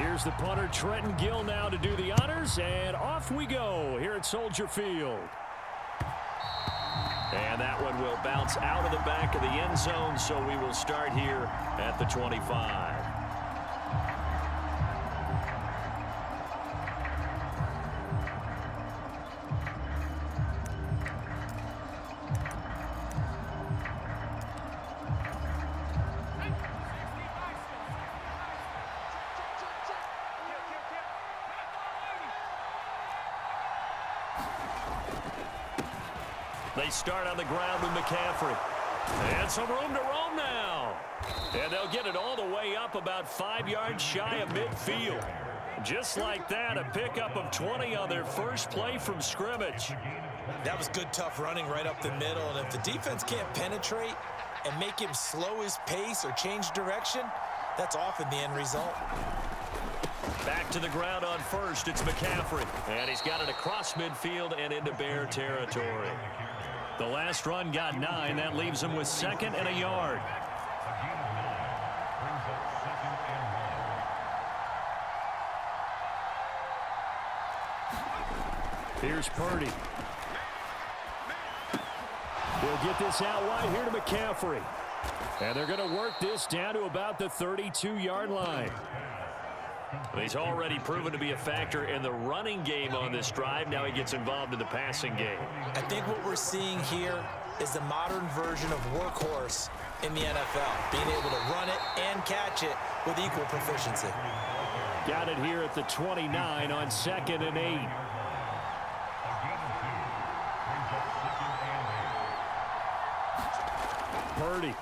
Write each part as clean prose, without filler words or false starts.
Here's the punter, Trenton Gill, now to do the honors, and off we go here at Soldier Field. And that one will bounce out of the back of the end zone, so we will start here at the 25. They start on the ground with McCaffrey. And some room to roam now. And they'll get it all the way up about 5 yards shy of midfield. Just like that, a pickup of 20 on their first play from scrimmage. That was good, tough running right up the middle. And if the defense can't penetrate and make him slow his pace or change direction, that's often the end result. Back to the ground on first, it's McCaffrey. And he's got it across midfield and into Bear territory. The last run got 9. That leaves him with 2nd and a yard. Here's Purdy. He'll get this out wide here to McCaffrey. And they're going to work this down to about the 32-yard line. He's already proven to be a factor in the running game on this drive. Now he gets involved in the passing game. I think what we're seeing here is the modern version of workhorse in the NFL, being able to run it and catch it with equal proficiency. Got it here at the 29 on 2nd and 8. Purdy.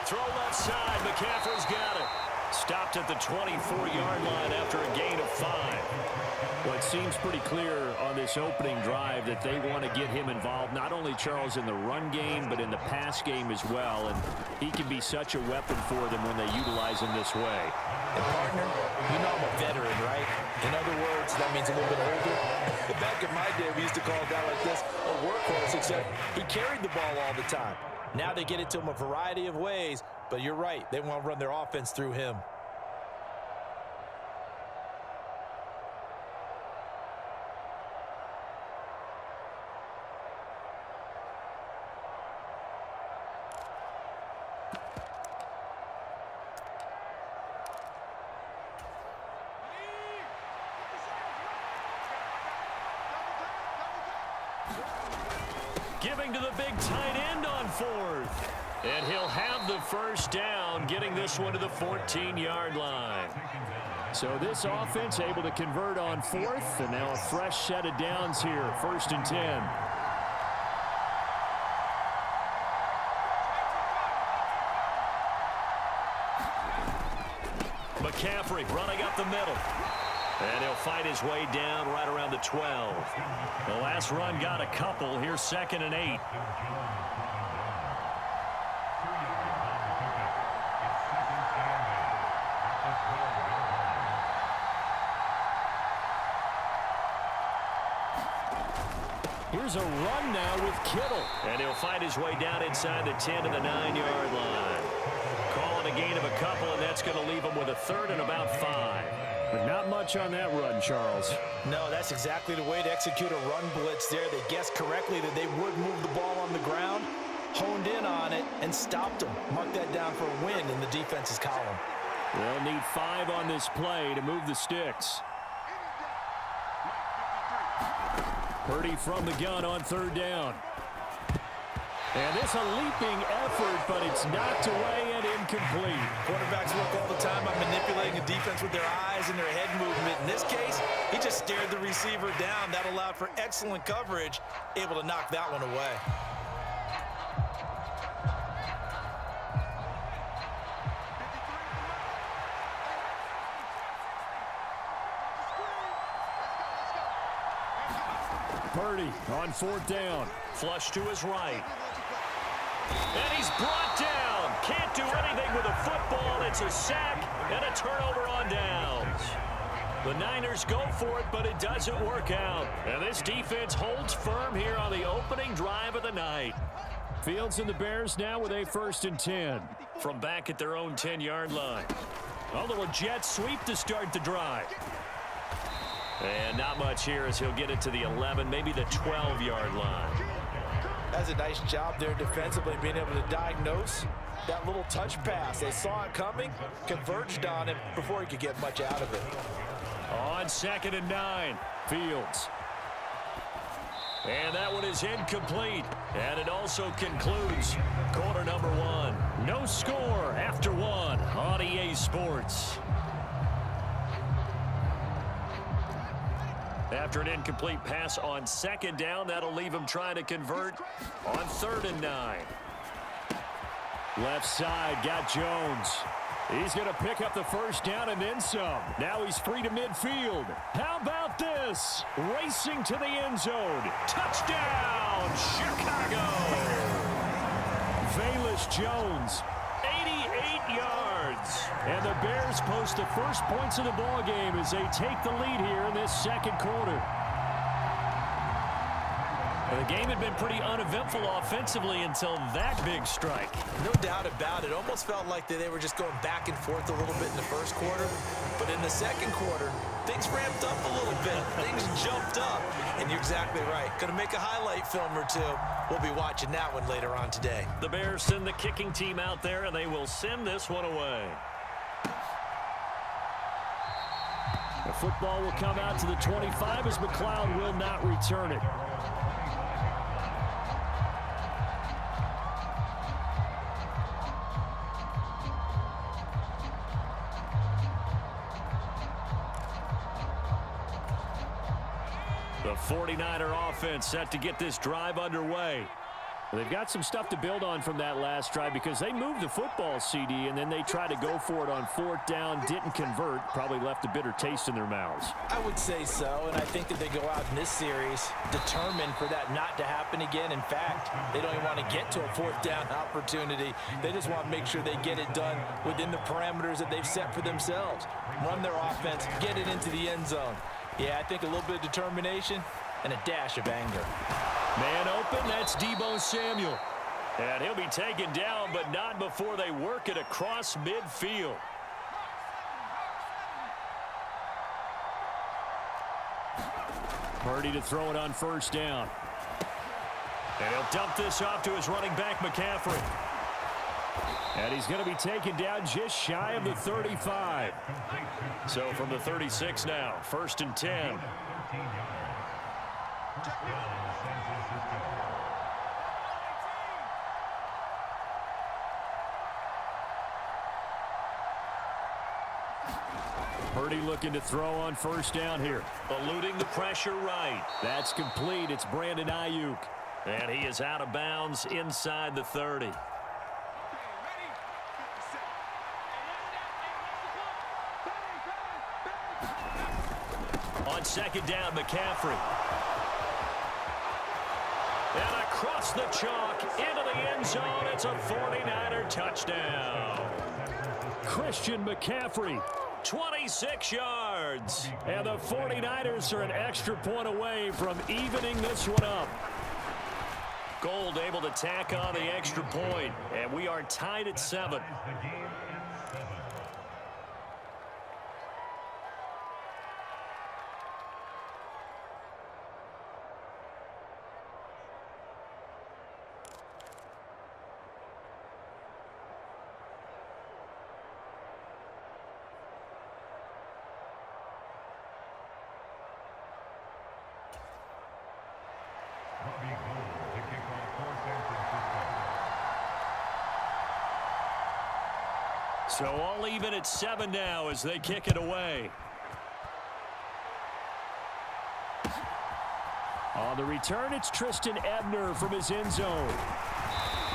Throw left side. McCaffrey's got it. Stopped at the 24-yard line after a gain of 5. Well, it seems pretty clear on this opening drive that they want to get him involved, not only, Charles, in the run game, but in the pass game as well. And he can be such a weapon for them when they utilize him this way. And, partner, you know I'm a veteran, right? In other words, that means a little bit older. Back in my day, we used to call a guy like this a workhorse, except he carried the ball all the time. Now they get it to him a variety of ways, but you're right. They want to run their offense through him. Giving to the big tight end on 4th. And he'll have the first down, getting this one to the 14-yard line. So this offense able to convert on 4th, and now a fresh set of downs here, 1st and 10. McCaffrey running up the middle. And he'll fight his way down right around the 12. The last run got a couple. Here's 2nd and 8. Here's a run now with Kittle. And he'll fight his way down inside the 10 to the 9-yard line. Calling a gain of a couple, and that's going to leave him with a 3rd and about 5. But not much on that run, Charles. No, that's exactly the way to execute a run blitz there. They guessed correctly that they would move the ball on the ground, honed in on it, and stopped them. Mark that down for a win in the defense's column. They'll need 5 on this play to move the sticks. Purdy from the gun on 3rd down. And it's a leaping effort, but it's knocked away and incomplete. Quarterbacks work all the time on manipulating a defense with their eyes and their head movement. In this case, he just stared the receiver down. That allowed for excellent coverage, able to knock that one away. Purdy on 4th down. Flush to his right. And he's brought down. Can't do anything with a football. It's a sack and a turnover on downs. The Niners go for it, but it doesn't work out. And this defense holds firm here on the opening drive of the night. Fields and the Bears now with a 1st and 10. From back at their own 10-yard line. A little jet sweep to start the drive. And not much here as he'll get it to the 11, maybe the 12-yard line. That's a nice job there defensively, being able to diagnose that little touch pass. They saw it coming, converged on him before he could get much out of it. On 2nd and 9, Fields. And that one is incomplete. And it also concludes quarter number 1. No score after 1 on EA Sports. After an incomplete pass on 2nd down, that'll leave him trying to convert on 3rd and 9. Left side, got Jones. He's going to pick up the 1st down and then some. Now he's free to midfield. How about this? Racing to the end zone. Touchdown, Chicago! Velus Jones, 88 yards. And the Bears post the first points of the ball game as they take the lead here in this 2nd quarter. The game had been pretty uneventful offensively until that big strike. No doubt about it. Almost felt like they were just going back and forth a little bit in the 1st quarter. But in the 2nd quarter, things ramped up a little bit. Things jumped up. And you're exactly right. Going to make a highlight film or two. We'll be watching that one later on today. The Bears send the kicking team out there, and they will send this one away. The football will come out to the 25 as McLeod will not return it. The 49er offense set to get this drive underway. They've got some stuff to build on from that last drive because they moved the football, CD, and then they tried to go for it on 4th down, didn't convert, probably left a bitter taste in their mouths. I would say so, and I think that they go out in this series determined for that not to happen again. In fact, they don't even want to get to a 4th down opportunity. They just want to make sure they get it done within the parameters that they've set for themselves. Run their offense, get it into the end zone. Yeah, I think a little bit of determination and a dash of anger. Man open, that's Deebo Samuel. And he'll be taken down, but not before they work it across midfield. Purdy to throw it on 1st down. And he'll dump this off to his running back, McCaffrey. And he's going to be taken down just shy of the 35. So from the 36 now, 1st and 10. Purdy looking to throw on 1st down here. Eluding the pressure right. That's complete. It's Brandon Ayuk. And he is out of bounds inside the 30. On 2nd down, McCaffrey. And across the chalk, into the end zone, it's a 49er touchdown. Christian McCaffrey, 26 yards. And the 49ers are an extra point away from evening this one up. Gold able to tack on the extra point, and we are tied at 7. So all even at 7 now as they kick it away. On the return, it's Tristan Ebner from his end zone.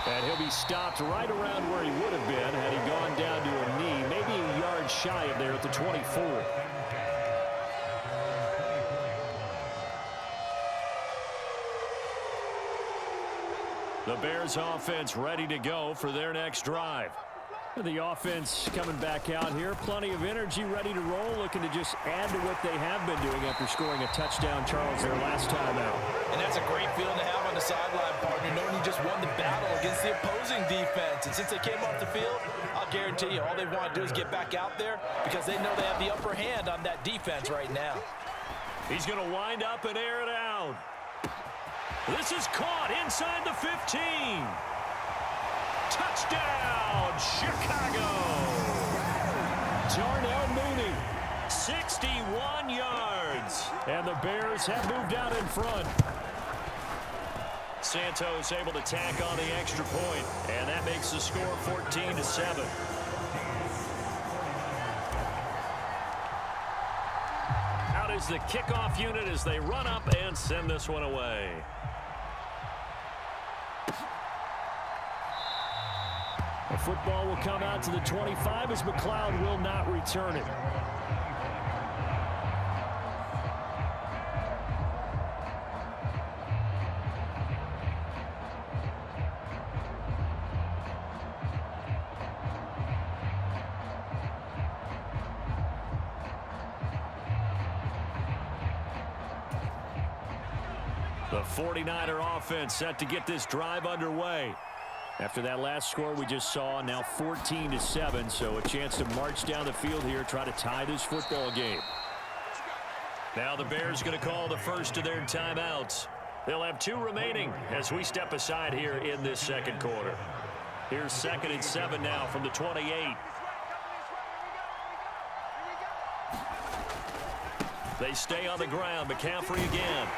And he'll be stopped right around where he would have been had he gone down to a knee, maybe a yard shy of there at the 24. The Bears offense ready to go for their next drive. The offense coming back out here. Plenty of energy, ready to roll, looking to just add to what they have been doing after scoring a touchdown, Charles, their last time out. And that's a great feeling to have on the sideline, partner, knowing you just won the battle against the opposing defense. And since they came off the field, I'll guarantee you all they want to do is get back out there because they know they have the upper hand on that defense right now. He's going to wind up and air it out. This is caught inside the 15. Touchdown, Chicago! Darnell Mooney, 61 yards. And the Bears have moved out in front. Santos able to tack on the extra point, and that makes the score 14-7. Out is the kickoff unit as they run up and send this one away. The football will come out to the 25 as McLeod will not return it. The 49er offense set to get this drive underway. After that last score we just saw, now 14-7, so a chance to march down the field here, try to tie this football game. Now the Bears going to call the first of their timeouts. They'll have 2 remaining as we step aside here in this second quarter. Here's 2nd and 7 now from the 28. They stay on the ground. McCaffrey again.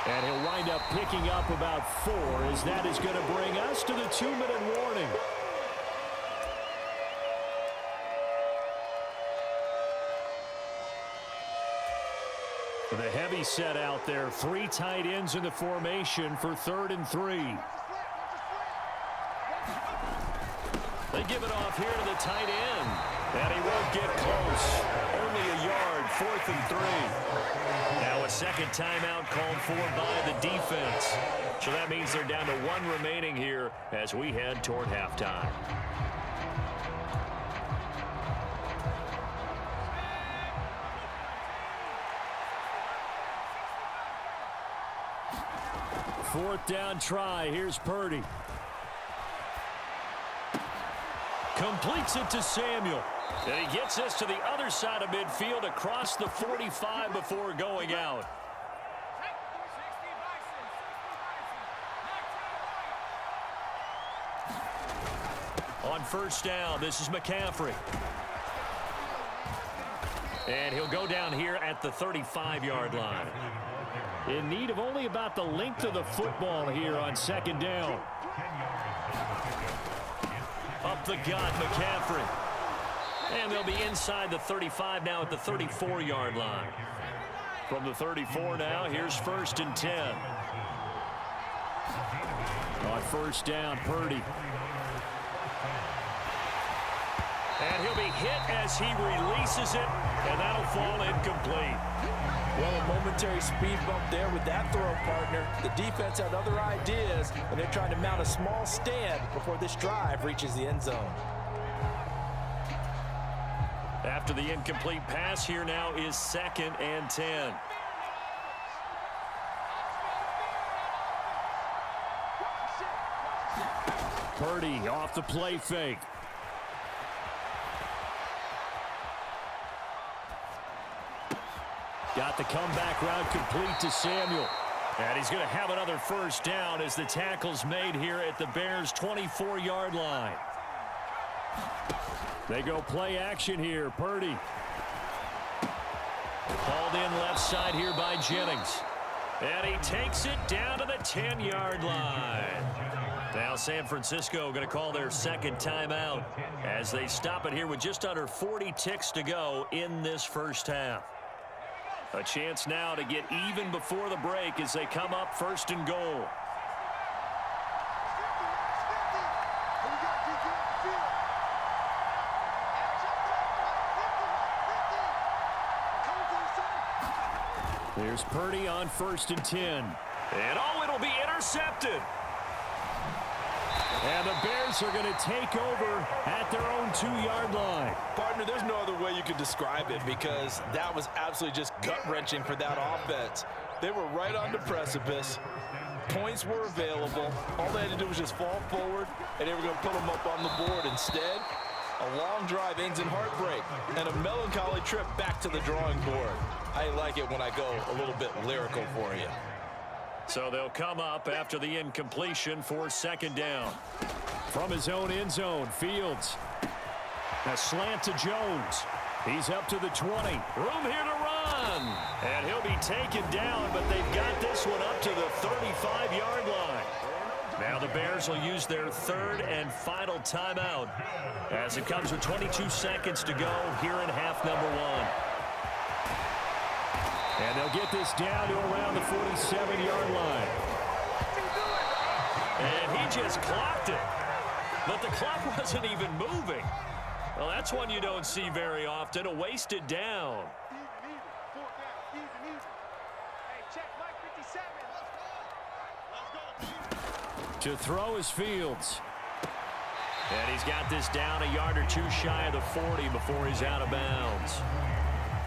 And he'll wind up picking up about 4 as that is going to bring us to the 2-minute warning. The heavy set out there. 3 tight ends in the formation for 3rd and 3. They give it off here to the tight end. And he won't get close. Only a yard, 4th and 3. Now a second timeout called for by the defense. So that means they're down to 1 remaining here as we head toward halftime. Fourth down try. Here's Purdy. Completes it to Samuel. And he gets us to the other side of midfield across the 45 before going out. On first down, this is McCaffrey. And he'll go down here at the 35-yard line. In need of only about the length of the football here on second down. Up the gut, McCaffrey. And they'll be inside the 35 now at the 34-yard line. From the 34 now, here's 1st and 10. On first down, Purdy. And he'll be hit as he releases it, and that'll fall incomplete. Well, a momentary speed bump there with that throw, partner. The defense had other ideas, and they're trying to mount a small stand before this drive reaches the end zone. After the incomplete pass, here now is 2nd and 10. Purdy off the play fake. Got the comeback route complete to Samuel. And he's going to have another first down as the tackle's made here at the Bears' 24-yard line. They go play action here. Purdy. Called in left side here by Jennings. And he takes it down to the 10-yard line. Now San Francisco going to call their second timeout as they stop it here with just under 40 ticks to go in this first half. A chance now to get even before the break as they come up 1st and goal. Here's Purdy on 1st and 10. And oh, it'll be intercepted. And the Bears are going to take over at their own 2-yard line. Partner, there's no other way you could describe it because that was absolutely just gut-wrenching for that offense. They were right on the precipice. Points were available. All they had to do was just fall forward, and they were going to put them up on the board. Instead, a long drive ends in heartbreak and a melancholy trip back to the drawing board. I like it when I go a little bit lyrical for you. So they'll come up after the incompletion for 2nd down. From his own end zone, Fields. A slant to Jones. He's up to the 20. Room here to run. And he'll be taken down, but they've got this one up to the 35-yard line. Now the Bears will use their 3rd and final timeout as it comes with 22 seconds to go here in half number 1. And they'll get this down to around the 47-yard line. And he just clocked it. But the clock wasn't even moving. Well, that's one you don't see very often, a wasted down. To throw is Fields. And he's got this down a yard or 2 shy of the 40 before he's out of bounds.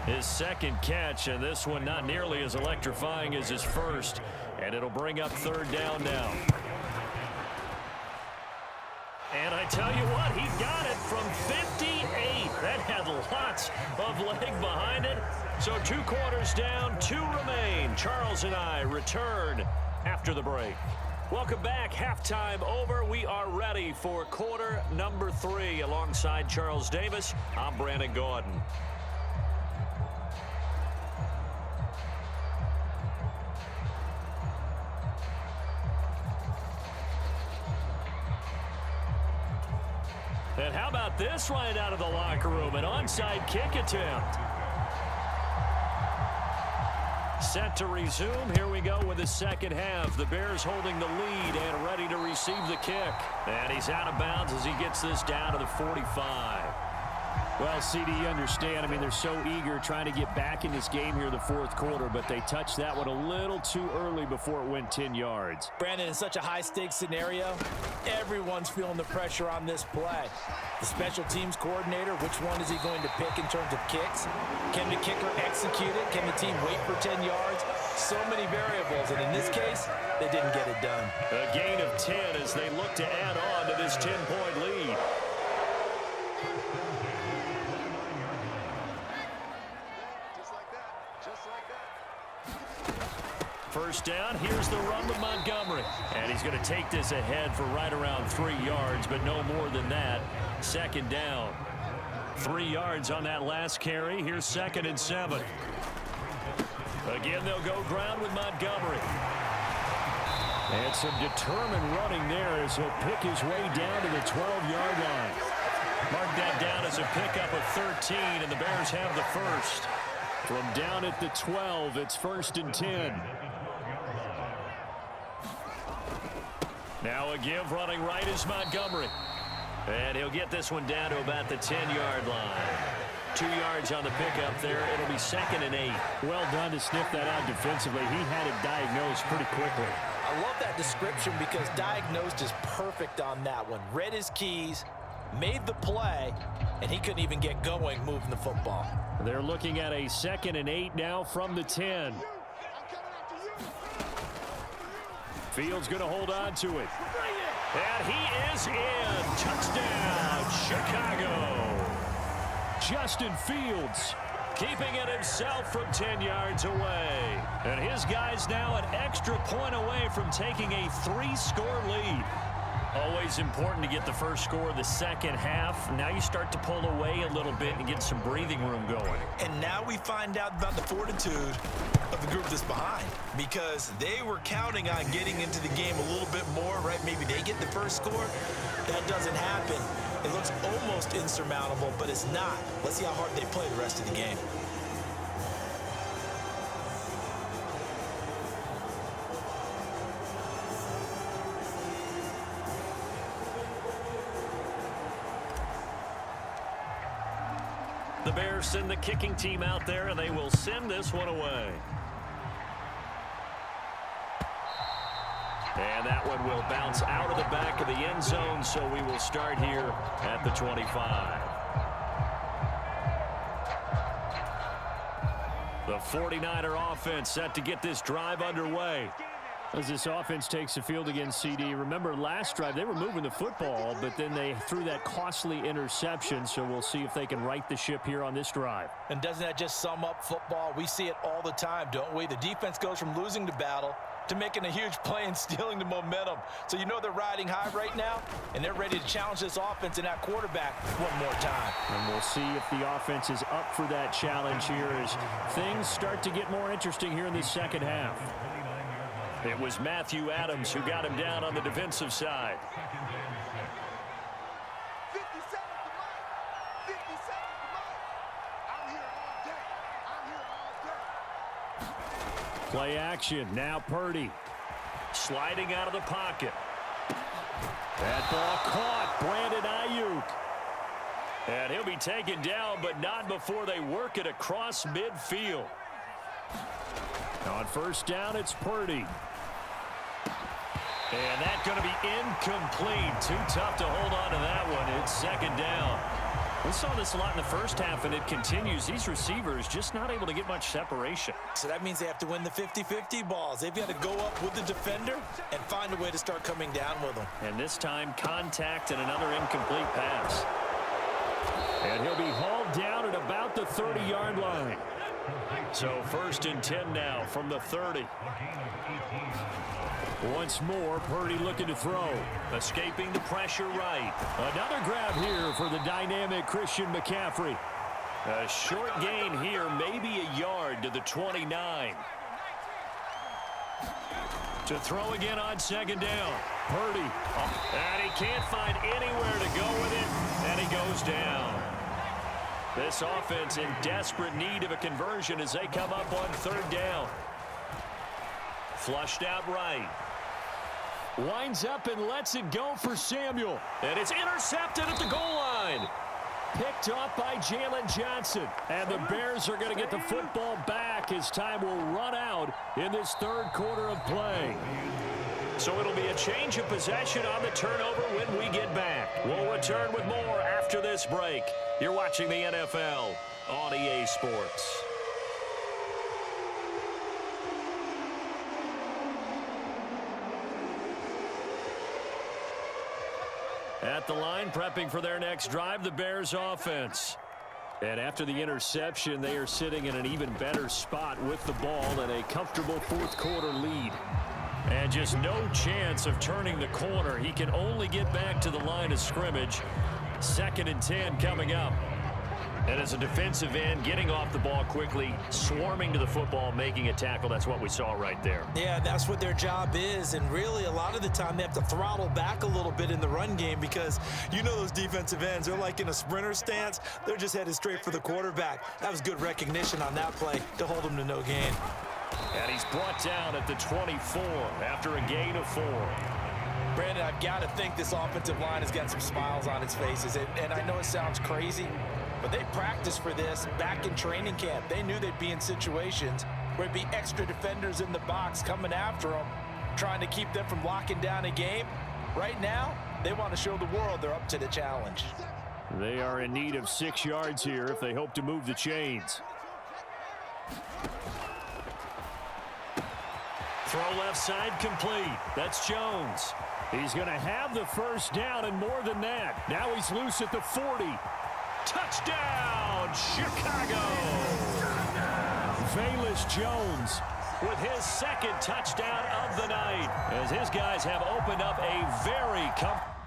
His 2nd catch, and this one not nearly as electrifying as his first. And it'll bring up 3rd down now. And I tell you what, he got it from 58. That had lots of leg behind it. So 2 quarters down, 2 remain. Charles and I return after the break. Welcome back. Halftime over. We are ready for quarter number 3. Alongside Charles Davis, I'm Brandon Gordon. And how about this right out of the locker room? An onside kick attempt. Set to resume. Here we go with the 2nd half. The Bears holding the lead and ready to receive the kick. And he's out of bounds as he gets this down to the 45. Well, CD, you understand. I mean, they're so eager trying to get back in this game here in the 4th quarter, but they touched that one a little too early before it went 10 yards. Brandon, in such a high-stakes scenario, everyone's feeling the pressure on this play. The special teams coordinator, which one is he going to pick in terms of kicks? Can the kicker execute it? Can the team wait for 10 yards? So many variables, and in this case, they didn't get it done. A gain of 10 as they look to add on to this 10-point lead. First down, here's the run with Montgomery. And he's going to take this ahead for right around 3 yards, but no more than that. 2nd down. 3 yards on that last carry. Here's 2nd and 7. Again, they'll go ground with Montgomery. And some determined running there as he'll pick his way down to the 12-yard line. Mark that down as a pickup of 13, and the Bears have the first. From down at the 12, it's 1st and 10. Now a give running right is Montgomery. And he'll get this one down to about the 10-yard line. 2 yards on the pickup there. It'll be 2nd and 8. Well done to sniff that out defensively. He had it diagnosed pretty quickly. I love that description because diagnosed is perfect on that one. Read his keys, made the play, and he couldn't even get going moving the football. They're looking at a 2nd and 8 now from the 10. Fields going to hold on to it. And he is in. Touchdown, Chicago. Justin Fields keeping it himself from 10 yards away. And his guys now an extra point away from taking a 3-score lead. Always important to get the first score of the 2nd half. Now you start to pull away a little bit and get some breathing room going. And now we find out about the fortitude of the group that's behind, because they were counting on getting into the game a little bit more, right? Maybe they get the first score. That doesn't happen. It looks almost insurmountable, but it's not. Let's see how hard they play the rest of the game. The Bears send the kicking team out there, and they will send this one away. And And that one will bounce out of the back of the end zone, so we will start here at the 25. The 49er offense set to get this drive underway. As this offense takes the field against CD, remember last drive they were moving the football, but then they threw that costly interception, so we'll see if they can right the ship here on this drive. And doesn't that just sum up football? We see it all the time, don't we? The defense goes from losing the battle to making a huge play and stealing the momentum. So you know they're riding high right now, and they're ready to challenge this offense and that quarterback one more time. And we'll see if the offense is up for that challenge here as things start to get more interesting here in the second half. It was Matthew Adams who got him down on the defensive side. Play action. Now Purdy. Sliding out of the pocket. That ball caught. Brandon Ayuk. And he'll be taken down, but not before they work it across midfield. On first down, it's Purdy. And that's going to be incomplete. Too tough to hold on to that one. It's second down. We saw this a lot in the first half, and it continues. These receivers just not able to get much separation. So that means they have to win the 50-50 balls. They've got to go up with the defender and find a way to start coming down with them. And this time, contact and another incomplete pass. And he'll be hauled down at about the 30-yard line. So first and 10 now from the 30. Once more, Purdy looking to throw. Escaping the pressure right. Another grab here for the dynamic Christian McCaffrey. A short gain here, maybe a yard to the 29. To throw again on second down. Purdy. And he can't find anywhere to go with it, and he goes down. This offense in desperate need of a conversion as they come up on third down. Flushed out right. Winds up and lets it go for Samuel. And it's intercepted at the goal line. Picked off by Jalen Johnson. And the Bears are going to get the football back as time will run out in this third quarter of play. So it'll be a change of possession on the turnover when we get back. We'll return with more after this break. You're watching the NFL on EA Sports. At the line, prepping for their next drive, the Bears offense. And after the interception, they are sitting in an even better spot with the ball and a comfortable fourth quarter lead. And just no chance of turning the corner. He can only get back to the line of scrimmage. Second and 10 coming up. And as a defensive end, getting off the ball quickly, swarming to the football, making a tackle, that's what we saw right there. Yeah, that's what their job is, and really a lot of the time they have to throttle back a little bit in the run game because you know those defensive ends, they're like in a sprinter stance. They're just headed straight for the quarterback. That was good recognition on that play to hold him to no gain. And he's brought down at the 24 after a gain of 4. Brandon, I've got to think this offensive line has got some smiles on its faces, and I know it sounds crazy, but they practiced for this back in training camp. They knew they'd be in situations where it'd be extra defenders in the box coming after them, trying to keep them from locking down a game. Right now, they want to show the world they're up to the challenge. They are in need of 6 yards here if they hope to move the chains. Throw left side complete. That's Jones. He's going to have the first down and more than that. Now he's loose at the 40. Touchdown, Chicago! Velus Jones with his second touchdown of the night as his guys have opened up a very comfortable